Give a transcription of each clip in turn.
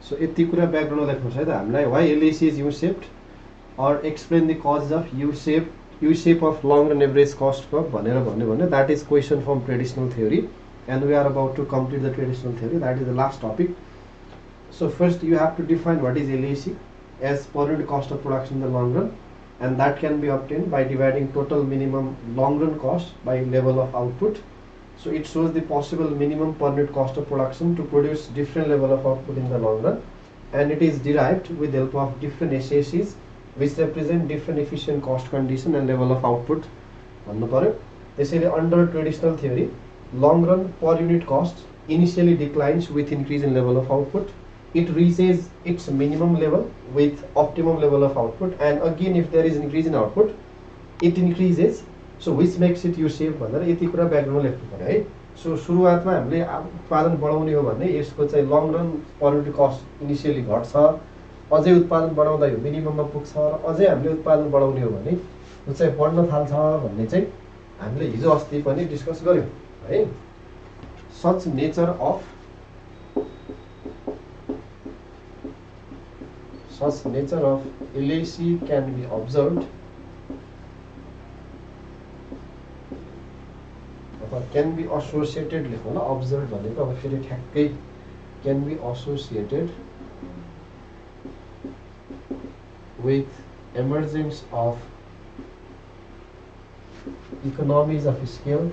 So यति कुरा ब्याकग्राउन्डमा लेख्नुहोस् है त हामीलाई why LAC is U-shaped or explain the causes of U-shape of long run average cost curve भनेर भन्यो भने that is question from traditional theory and we are about to complete the traditional theory. That is the last topic. So first you have to define what is LAC as per unit cost of production in the long run, and that can be obtained by dividing total minimum long run cost by level of output. So it shows the possible minimum per unit cost of production to produce different level of output in the long run, and it is derived with the help of different SACs which represent different efficient cost condition and level of output भन्नु पर्यो. त्यसैले under traditional theory long run per unit cost initially declines with increase in level of output. It reaches its minimum level with optimum level of output, and again if there is increase in output it increases, so which makes it U-shape भनेर यति कुरा ब्याकग्राउन्डमा लेख्नु पर्यो है. So सुरुवातमा हामीले उत्पादन बढाउने हो भने यसको चाहिँ long run per unit cost initially घट्छ, अझै उत्पादन बढाउँदा यो मिनिमममा पुग्छ, र अझै हामीले उत्पादन बढाउने हो भने यो चाहिँ बढ्न थाल्छ भन्ने चाहिँ हामीले हिजो अस्ति पनि डिस्कस गर्यौं है. Such nature of LAC can be observed or can be associated लेखौँ ल. observed भनेको अब फेरि ठ्याक्कै can be associated with emergence of economies of scale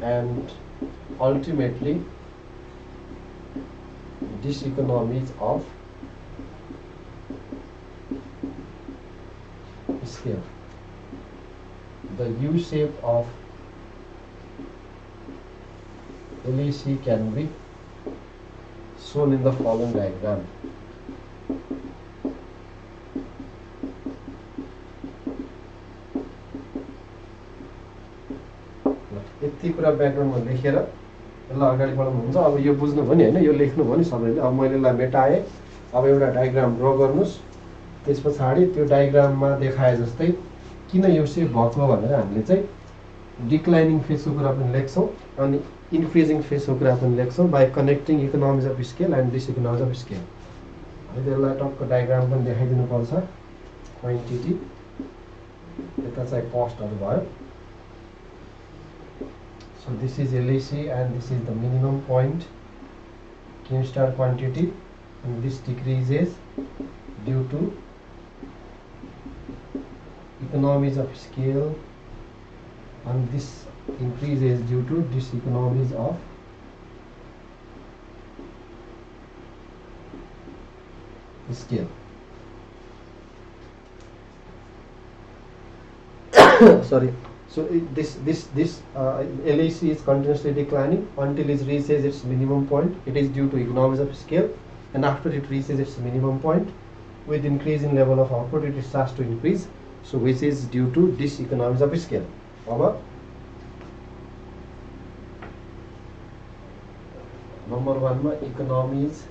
and ultimately diseconomies of scale. The U-shape of LAC can be shown in the following diagram. यति कुरा ब्याकग्राउन्डमा लेखेर यसलाई अगाडि बढाउनुहुन्छ. अब यो बुझ्नु भयो नि हैन, यो लेख्नु भयो नि सबैले. अब मैले यसलाई मेटाएँ. अब एउटा डायग्राम ड्रा गर्नुस्. त्यसपछि त्यो डायग्राममा देखाए जस्तै किन यो सेप भएको भनेर हामीले चाहिँ डिक्लाइनिङ फेजको कुरा पनि लेख्छौँ अनि इन्क्रिजिङ फेजको कुरा पनि लेख्छौँ by connecting economies of scale and diseconomies of scale. त्यसलाई टक्क डायग्राम पनि देखाइदिनु पर्छ. क्वान्टिटी यता चाहिँ कस्टहरु भयो. So this is LAC and this is the minimum point Q star quantity, and this decreases due to economies of scale, and this increases due to diseconomies of scale. Sorry. So this LAC is continuously declining until it reaches its minimum point. It is due to economies of scale, and after it reaches its minimum point, with increase in level of output, it starts to increase. So which is due to diseconomies of scale. Over. Number 1 ma economies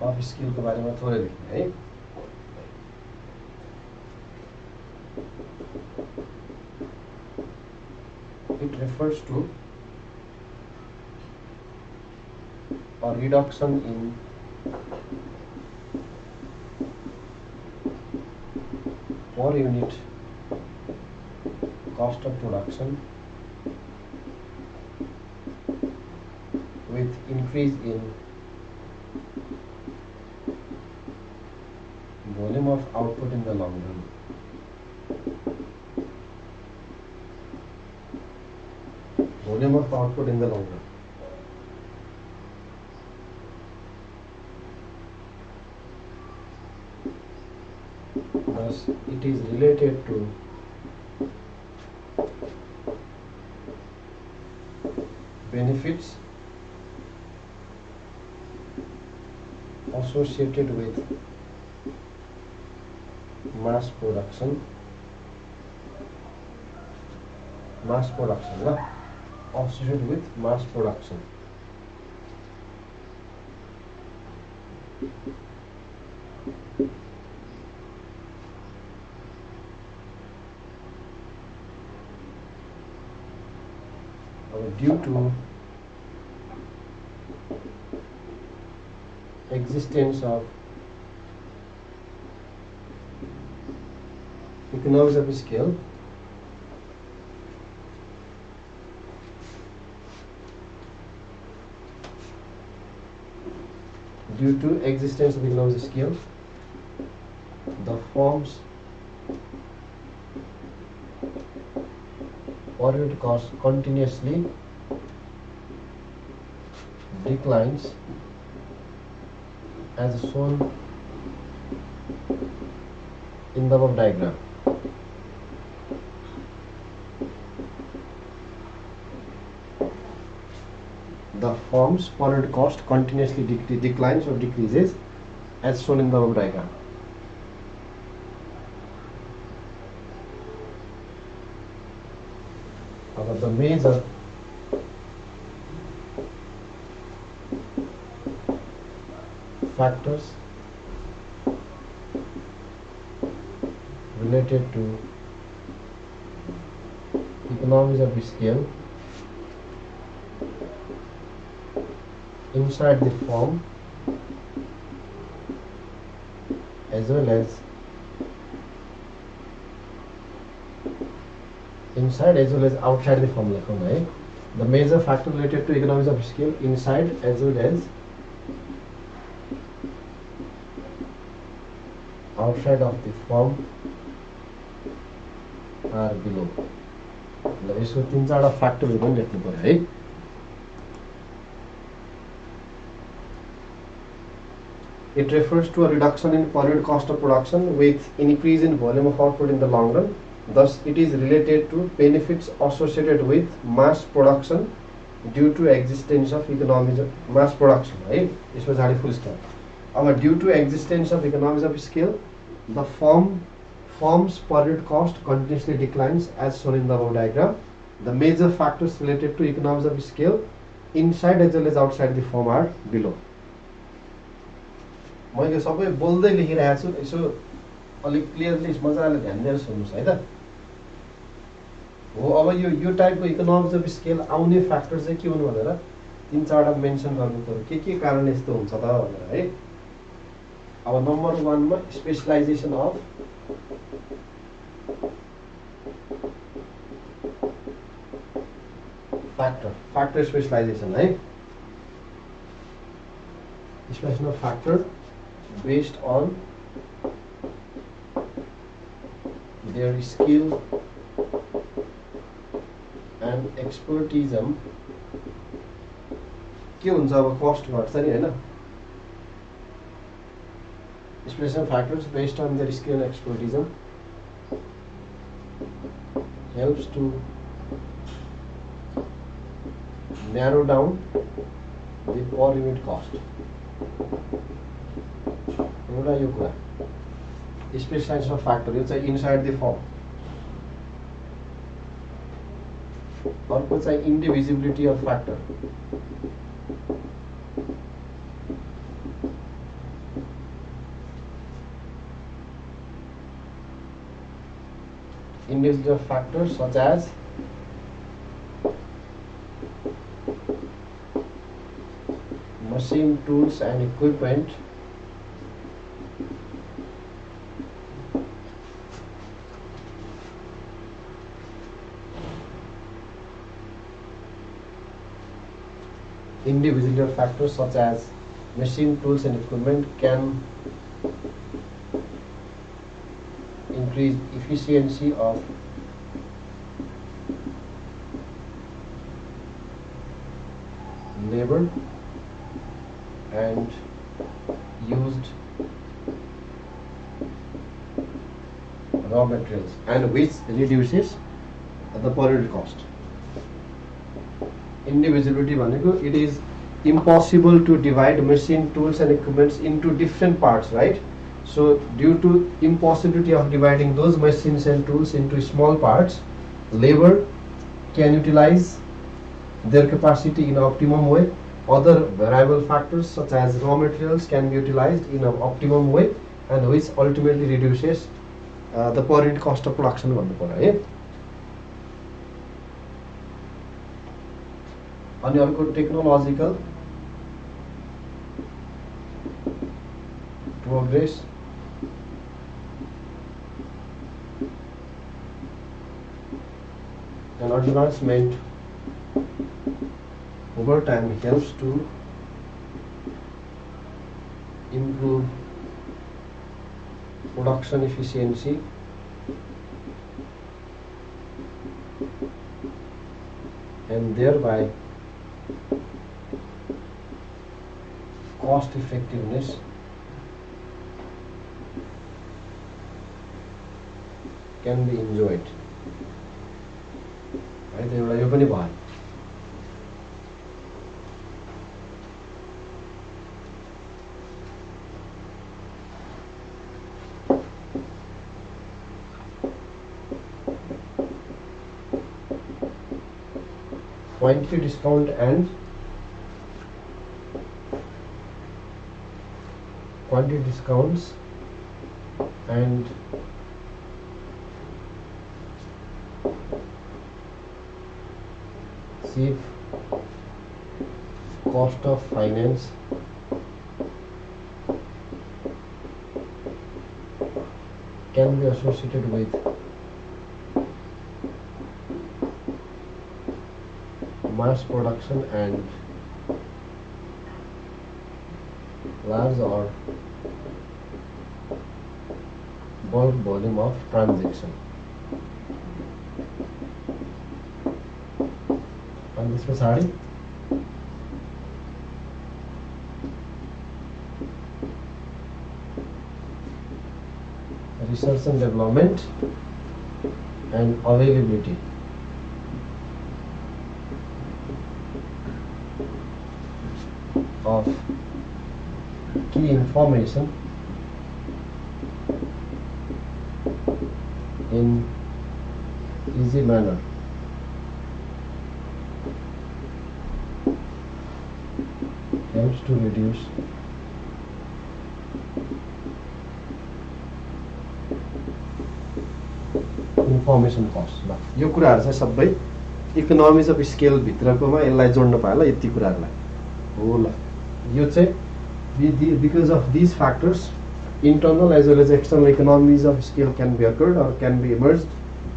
of scale को बारे में थोड़े लेख्ने है. It refers to a reduction in per unit cost of production with increase in volume of output in the long run. Volume of output in the long run. Thus, it is related to benefits associated with mass production. Associated with mass production. due to existence of economies of scale, due to existence of economies of scale, the firm's per-unit cost continuously declines as shown in the above diagram. The firm's per-unit cost continuously declines or decreases as shown in the above diagram. The major factors related to economies of scale inside the firm as well as inside as well as outside the firm. The major factor related to economies of scale inside as well as outside of the firm are below. यसको तीन चारवटा फ्याक्टरहरु पनि लेख्नु पर्यो है. It refers to a reduction in per-unit cost of production with increase in volume of output in the long run. Thus, it is related to benefits associated with mass production due to existence of economies of mass production. Right? This was full stop. Due to existence of economies of scale, the firm's per-unit cost continuously declines as shown in the above diagram. The major factors related to economies of scale inside as well as outside the firm are below. मैले सबै बोल्दै लेखिरहेको छु, यसो अलि clearly मजाले ध्यान दिएर सुन्नुस् है त. हो अब यो टाइपको इकोनोमिक्स अफ स्केल आउने फ्याक्टर चाहिँ के हुनु भनेर तीन चारवटा मेन्सन गर्नु पर्यो के कारण यस्तो हुन्छ त भनेर है. अब नम्बर 1 मा स्पेशलाइजेसन अफ factor specialization है. Specialization of factor based on their skill and expertise. के हुन्छ अब कस्ट घट्छ नि हैन. Specialization factors based on their skill and expertise helps to narrow down the per unit cost. एउटा यो कुरा स्पेशलाइजेसन अफ फ्याक्टर, यो चाहिँ इनसाइड द फर्म. अर्को चाहिँ indivisibility of factor. Individual of factors such as machine, tools and equipment individual factors such as machine, tools and equipment can increase efficiency of labor and used raw materials, and which reduces the per unit cost. Indivisibility भनेको it is impossible to divide machine, tools and equipments into different parts, right? So due to impossibility of dividing those machines and tools into small parts, labor can utilize their capacity in optimum way. Other variable factors such as raw materials can be utilized in an optimum way, and which ultimately reduces the per unit cost of production भन्नु पर्यो है. अनि अर्को technological progress and advancement over time helps to improve production efficiency and thereby cost effectiveness can be enjoyed. है त एउटा यो पनि भयो. Quantity discount and quantity discounts and save cost of finance can be associated with mass production and large or bulk volume of transaction. And this was hard. Research and development and availability. Of key information in easy manner helps to reduce information cost. ल यो कुराहरु चाहिँ सबै economies of scale भित्रकोमा यसलाई जोड्न पाएला यति कुराहरुलाई हो. ल यो चाहिँ because of these factors internal as well as external economies of scale can be occurred or can be emerged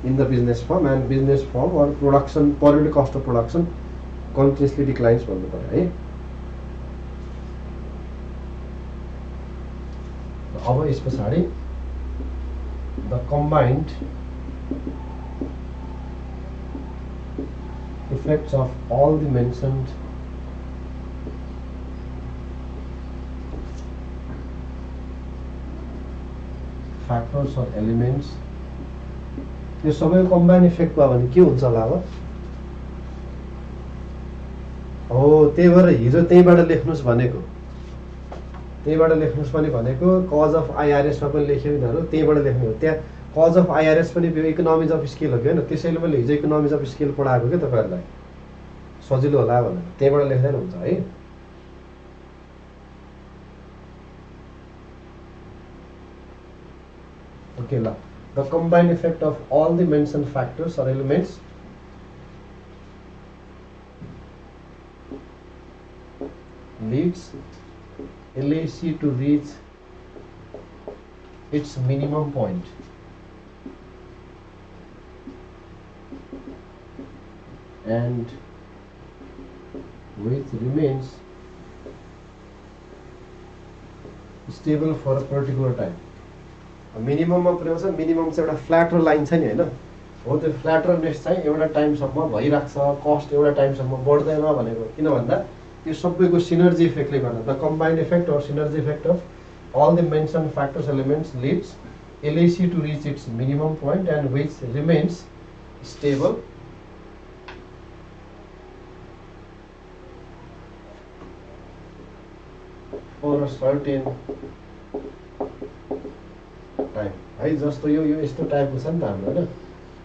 in the business firm and business firm or production per unit cost of production continuously declines भन्नु पर्यो है. अब यस पछाडी the combined effects of all the mentioned factors or elements यो सबै combine effect भयो भने के हुन्छ होला अब हो. त्यही भएर हिजो त्यहीबाट लेख्नुस् भनेको पनि भनेको कज अफ आइआरएस मा पनि लेख्यो यिनीहरु त्यहीबाट लेख्ने हो. त्यहाँ कज अफ आइआरएस पनि इकोनोमिज अफ स्केल हो कि हैन. त्यसैले मैले हिजो इकोनोमिज अफ स्केल पढाएको के तपाईहरुलाई सजिलो होला भनेर त्यहीबाट लेख्दै हुन्छ है. Okay, the combined effect of all the mentioned factors or elements leads LAC to reach its minimum point and which remains stable for a particular time. मिनिमममा पुर्याउँछ. मिनिमम चाहिँ एउटा फ्ल्याटर लाइन छ नि हैन हो. त्यो फ्ल्याटरनेस चाहिँ एउटा टाइमसम्म भइराख्छ. कस्ट एउटा टाइमसम्म बढ्दैन भनेको किन भन्दा यो सबैको सिनर्जी इफेक्टले गर्दा द कम्बाइन्ड इफेक्ट और synergy effect of all the mentioned factors elements leads LAC to reach its minimum point and which remains stable for a certain time. है जस्तो यो यस्तो टाइपको छ नि त हाम्रो हैन.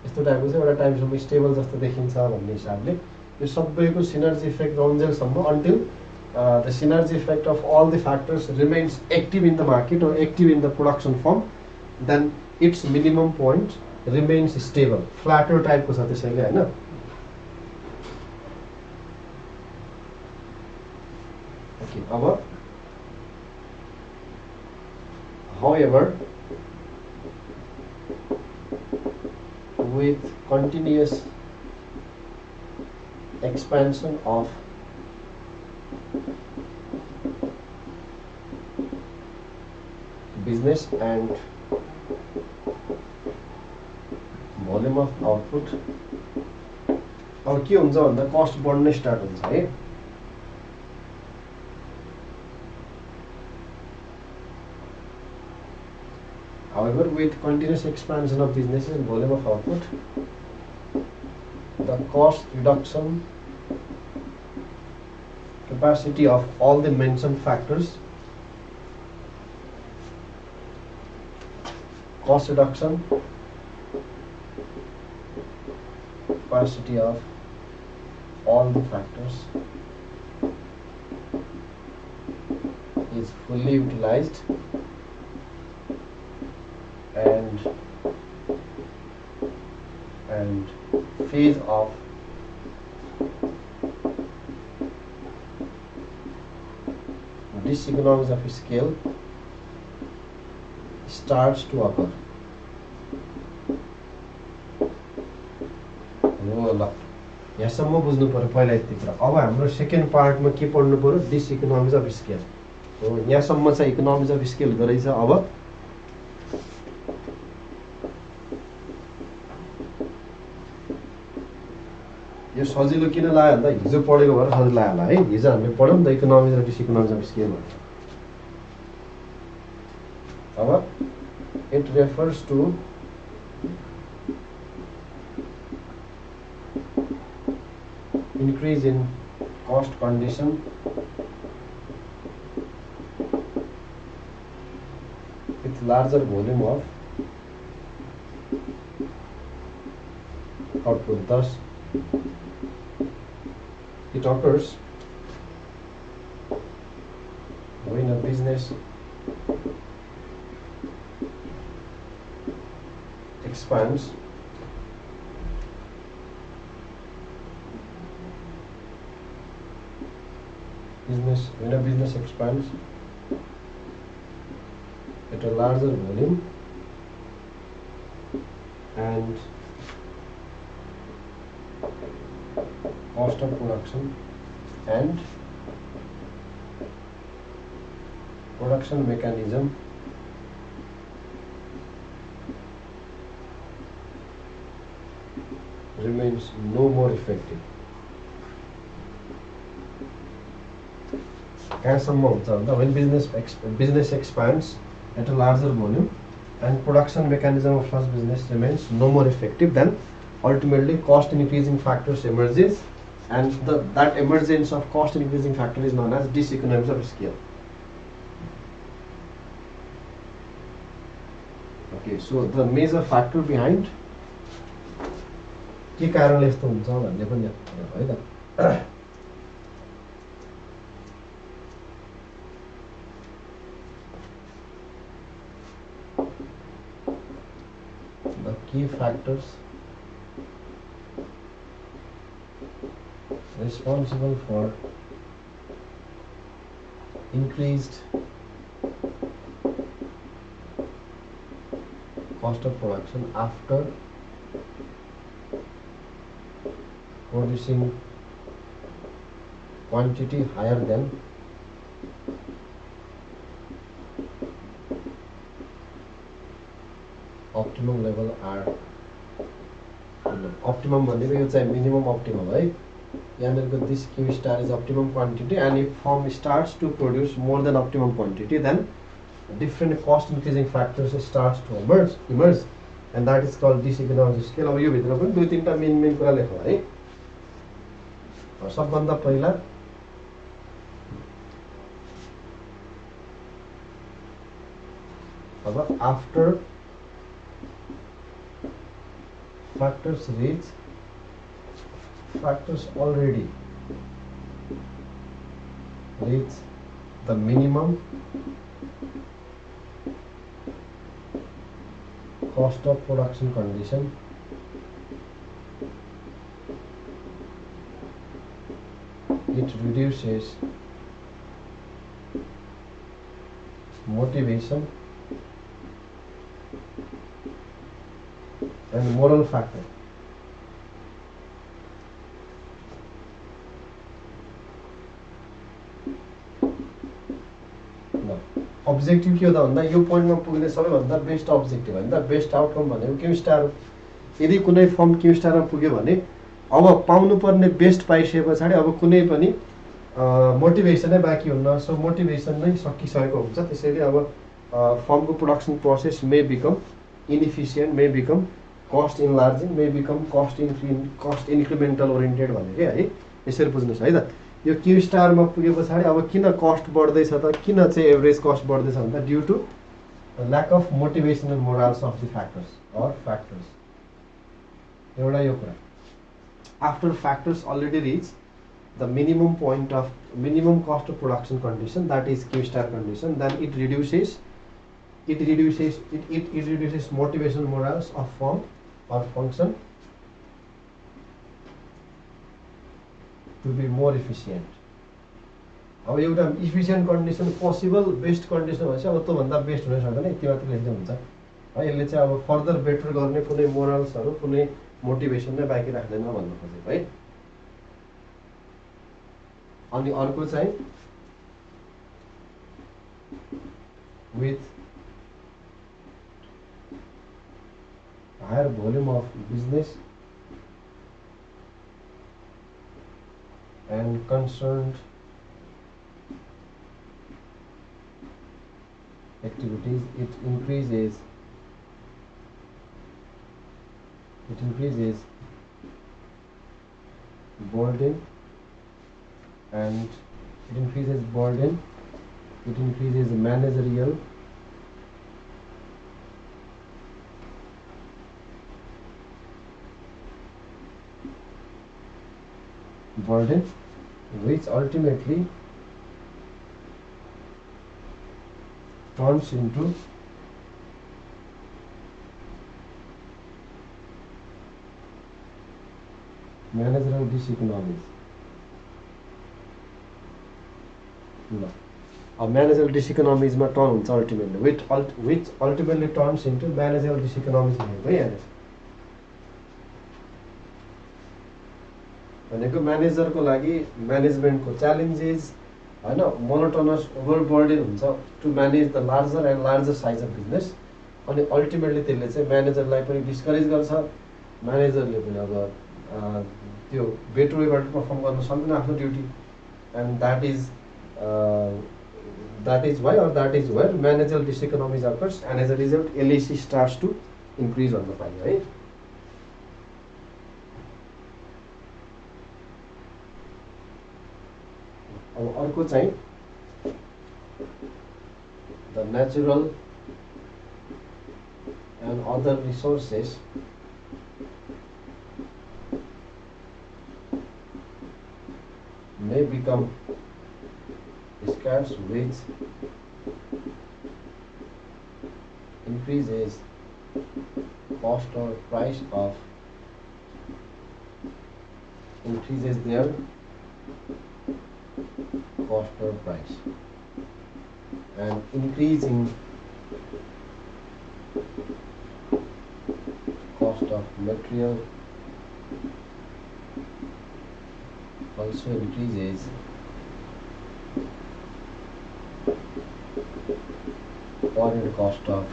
यस्तो टाइपको चाहिँ एउटा टाइमसम्म स्टेबल जस्तो देखिन्छ भन्ने हिसाबले यो सबैको सिनर्जी इफेक्ट रहन्जेलसम्म until the synergy effect of all the factors remains active in the market or active in the production firm, then its minimum point remains stable. Flatter type को छ त्यसैले हैन. Okay, अब however, with continuous expansion of business and volume of output, अब के हुन्छ भन्दा cost बढ्न स्टार्ट हुन्छ है। However, with continuous expansion of businesses and volume of output, the cost reduction capacity of all the mentioned factors, cost reduction capacity of all the factors is fully utilized and phase of diseconomies of scale starts to occur. ल यहाँसम्म बुझ्नु पर्यो पहिला यति कुरा। अब हाम्रो second पार्टमा के पढ्नु पर्यो, डिसइकोनोमिज अफ स्केल हो। यहाँसम्म चाहिँ इकोनोमिज अफ स्केल हुँदो रहेछ। अब यो सजिलो किन लाग्यो भन्दा हिजो पढेको भएर सजिलो लाग्यो होला है। हिजो हामीले पढ्यौँ नि त इकोनोमिज र डिसइकोनोमिज अफ स्केल भनेर। अब it refers to increase in cost condition with larger volume of output. Thus, it occurs when a business expands when a business expands at a larger volume and cost of production and production mechanism remains no more effective. When business expands at a larger volume and production mechanism of such business remains no more effective, then ultimately cost increasing factors emerges, and that emergence of cost increasing factor is known as diseconomies of scale. Okay, so the major factor behind के कारणले यस्तो हुन्छ भन्ने पनि है त। The key factors responsible for increased cost of production after producing quantity higher than optimum level are optimum भनेको यो चाहिँ minimum optimum है। यहाँनिरको this Q star is optimum quantity, and if firm starts to produce more than optimum quantity, then different cost increasing factors starts to emerge, and that is called diseconomies of scale. अब यो भित्र पनि दुई तीनटा main कुरा लेखौँ है। सबभन्दा पहिला अब after factors already reach the minimum cost of production condition, it reduces motivation and moral factor. Objective के हो त भन्दा यो पोइन्टमा पुग्ने सबैभन्दा बेस्ट अब्जेक्टिभ होइन, बेस्ट आउटकम भनेको क्यु स्टार हो। यदि कुनै फर्म क्यु स्टारमा पुग्यो भने अब पाउनुपर्ने बेस्ट पाइसके पछाडि अब कुनै पनि मोटिभेसनै बाँकी हुन्न। सो मोटिभेसन नै सकिसकेको हुन्छ। त्यसैले अब फर्मको production process may become inefficient, may become cost enlarging, may become cost incremental oriented भनेको है। यसरी बुझ्नुहोस् है त। यो क्यु स्टारमा पुगे पछाडि अब किन कस्ट बढ्दैछ त, किन चाहिँ एभरेज कस्ट बढ्दैछ भन्दा due to lack of motivational morals of the factors. एउटा यो कुरा। After factors already reach the minimum point of minimum cost of production condition, that is Q star condition, then it reduces motivational morals of firm or function to be more efficient. अब एउटा efficient condition possible best condition भनेपछि अब त्योभन्दा best हुन सक्दैन, यति मात्र लेख्दै हुन्छ है। यसले चाहिँ अब फर्दर बेटर गर्ने कुनै मोरल्सहरू कुनै मोटिभेसन नै बाँकी राख्दैन भन्नु खोजेको है। अनि अर्को चाहिँ with higher volume of business and concerned activities, it increases burden and it increases managerial burden, which ultimately turns into managerial diseconomies. Managerial diseconomies मा टर्न हुन्छ ultimately, which ultimately turns into managerial diseconomies भनेको यहाँनिर भनेको म्यानेजरको लागि म्यानेजमेन्टको challenges होइन, monotonous overburden हुन्छ to manage the larger and larger size of business. अनि ultimately त्यसले चाहिँ म्यानेजरलाई पनि डिस्करेज गर्छ। म्यानेजरले पनि अब त्यो बेटर वेबाट पर्फर्म गर्न सक्दैन आफ्नो duty, and that is why or that is where managerial diseconomies occurs and as a result LAC starts to increase भन्न पाइयो है। अब अर्को चाहिँ the natural and other resources may become scarce, which increases cost or price of increases their cost or price, and increasing cost of material also increases foreign cost of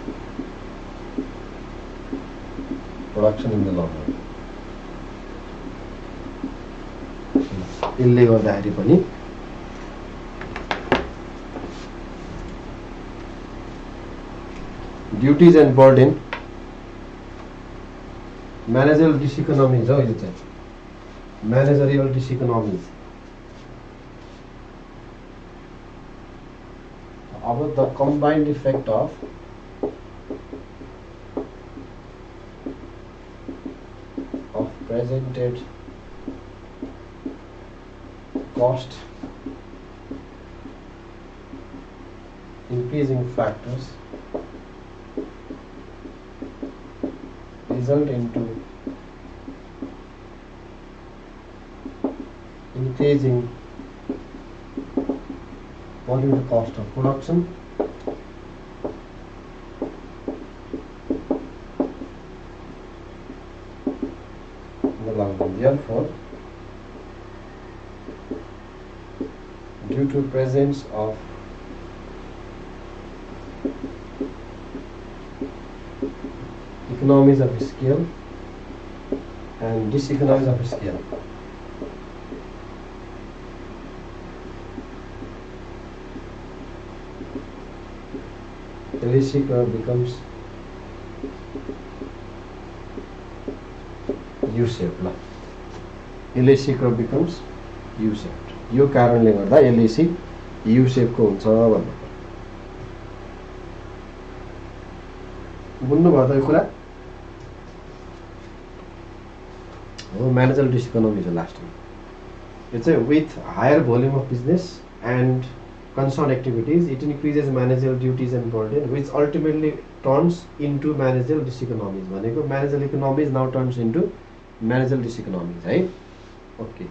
production in the long run. यसले गर्दाखेरि पनि duties and burden managerial डिसइकोनोमिज हो यो चाहिँ managerial diseconomies. About the combined effect of presented cost increasing factors result into increasing what is the cost of production in the long run. Therefore, due to presence of economies of scale and diseconomies of scale, LHC curve becomes U-shaped. LHC curve becomes U-shaped. यो कारणले गर्दा LHC U-shape को हुन्छ भन्नु बुझ्नुभयो त यो कुरा हो. म्यानेजरल डिसइकोनोमी हो लास्ट टाइम. यो चाहिँ with higher volume of business and concerned activities, it increases managerial duties and burden, which ultimately turns into managerial diseconomies. भनेको managerial economies now turns into managerial diseconomies, है. Okay.